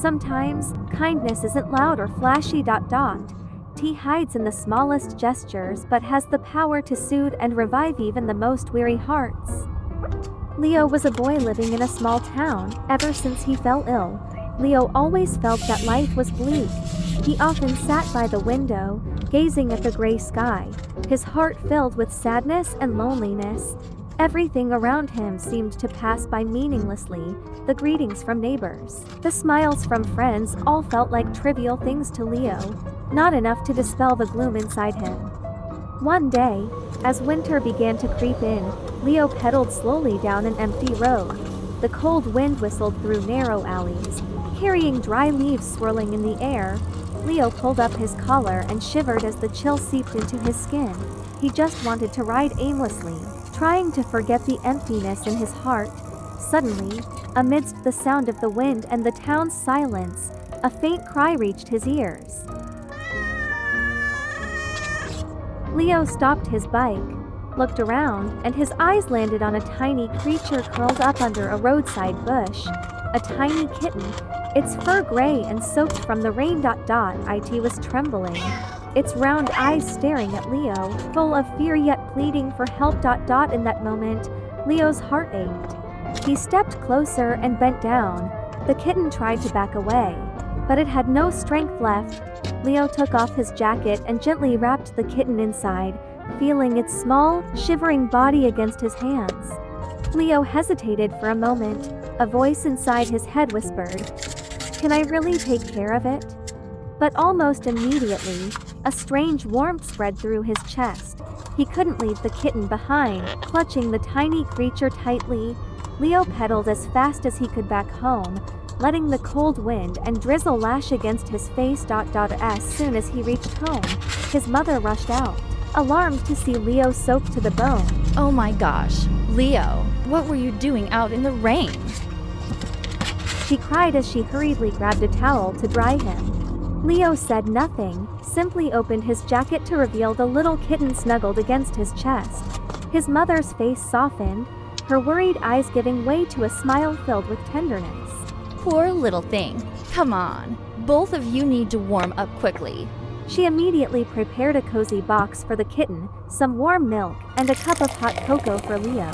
Sometimes, kindness isn't loud or flashy. T hides in the smallest gestures but has the power to soothe and revive even the most weary hearts. Leo was a boy living in a small town. Ever since he fell ill, Leo always felt that life was bleak. He often sat by the window, gazing at the gray sky, his heart filled with sadness and loneliness. Everything around him seemed to pass by meaninglessly. The greetings from neighbors, the smiles from friends all felt like trivial things to Leo, not enough to dispel the gloom inside him. One day, as winter began to creep in, Leo pedaled slowly down an empty road. The cold wind whistled through narrow alleys, carrying dry leaves swirling in the air. Leo pulled up his collar and shivered as the chill seeped into his skin. He just wanted to ride aimlessly, trying to forget the emptiness in his heart. Suddenly, amidst the sound of the wind and the town's silence, a faint cry reached his ears. Leo stopped his bike, looked around, and his eyes landed on a tiny creature curled up under a roadside bush. A tiny kitten, its fur gray and soaked from the rain. It was trembling, its round eyes staring at Leo, full of fear yet pleading for help. In that moment, Leo's heart ached. He stepped closer and bent down. The kitten tried to back away, but it had no strength left. Leo took off his jacket and gently wrapped the kitten inside, feeling its small, shivering body against his hands. Leo hesitated for a moment. A voice inside his head whispered, "Can I really take care of it?" But almost immediately, a strange warmth spread through his chest. He couldn't leave the kitten behind. Clutching the tiny creature tightly, Leo pedaled as fast as he could back home, letting the cold wind and drizzle lash against his face. As soon as he reached home, his mother rushed out, alarmed to see Leo soaked to the bone. Oh my gosh, Leo, what were you doing out in the rain? She cried as she hurriedly grabbed a towel to dry him. Leo said nothing, simply opened his jacket to reveal the little kitten snuggled against his chest. His mother's face softened, her worried eyes giving way to a smile filled with tenderness. Poor little thing. Come on, both of you need to warm up quickly. She immediately prepared a cozy box for the kitten, some warm milk, and a cup of hot cocoa for Leo.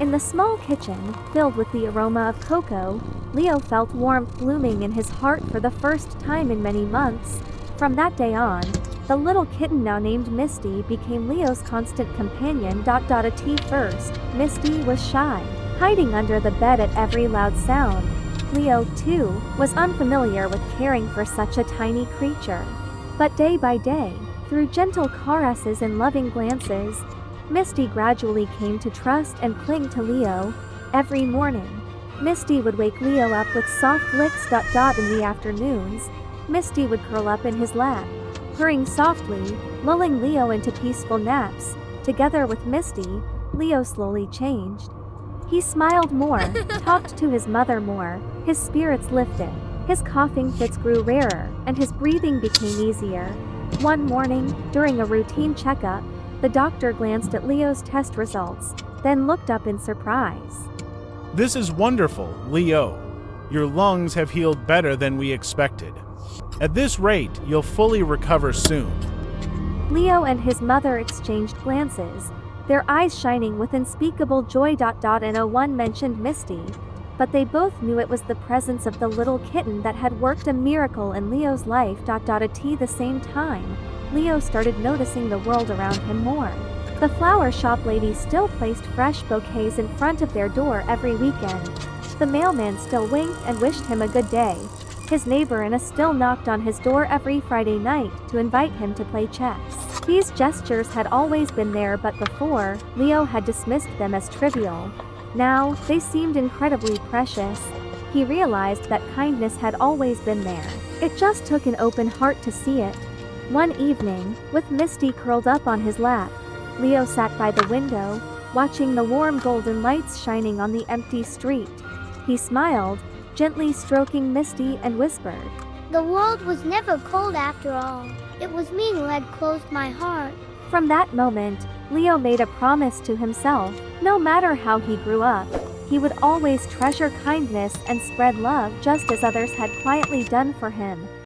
In the small kitchen, filled with the aroma of cocoa, Leo felt warmth blooming in his heart for the first time in many months. From that day on, the little kitten, now named Misty, became Leo's constant companion. At first, Misty was shy, hiding under the bed at every loud sound. Leo, too, was unfamiliar with caring for such a tiny creature. But day by day, through gentle caresses and loving glances, Misty gradually came to trust and cling to Leo. Every morning, Misty would wake Leo up with soft licks. In the afternoons, Misty would curl up in his lap, purring softly, lulling Leo into peaceful naps. Together with Misty, Leo slowly changed. He smiled more, talked to his mother more, his spirits lifted, his coughing fits grew rarer, and his breathing became easier. One morning, during a routine checkup, the doctor glanced at Leo's test results, then looked up in surprise. This is wonderful, Leo. Your lungs have healed better than we expected. At this rate, you'll fully recover soon. Leo and his mother exchanged glances, their eyes shining with unspeakable joy. No one mentioned Misty, but they both knew it was the presence of the little kitten that had worked a miracle in Leo's life. At the same time, Leo started noticing the world around him more. The flower shop lady still placed fresh bouquets in front of their door every weekend. The mailman still winked and wished him a good day. His neighbor Anna still knocked on his door every Friday night to invite him to play chess. These gestures had always been there, but before, Leo had dismissed them as trivial. Now, they seemed incredibly precious. He realized that kindness had always been there. It just took an open heart to see it. One evening, with Misty curled up on his lap, Leo sat by the window, watching the warm golden lights shining on the empty street. He smiled, gently stroking Misty, and whispered, "The world was never cold after all. It was me who had closed my heart." From that moment, Leo made a promise to himself. No matter how he grew up, He would always treasure kindness and spread love just as others had quietly done for him.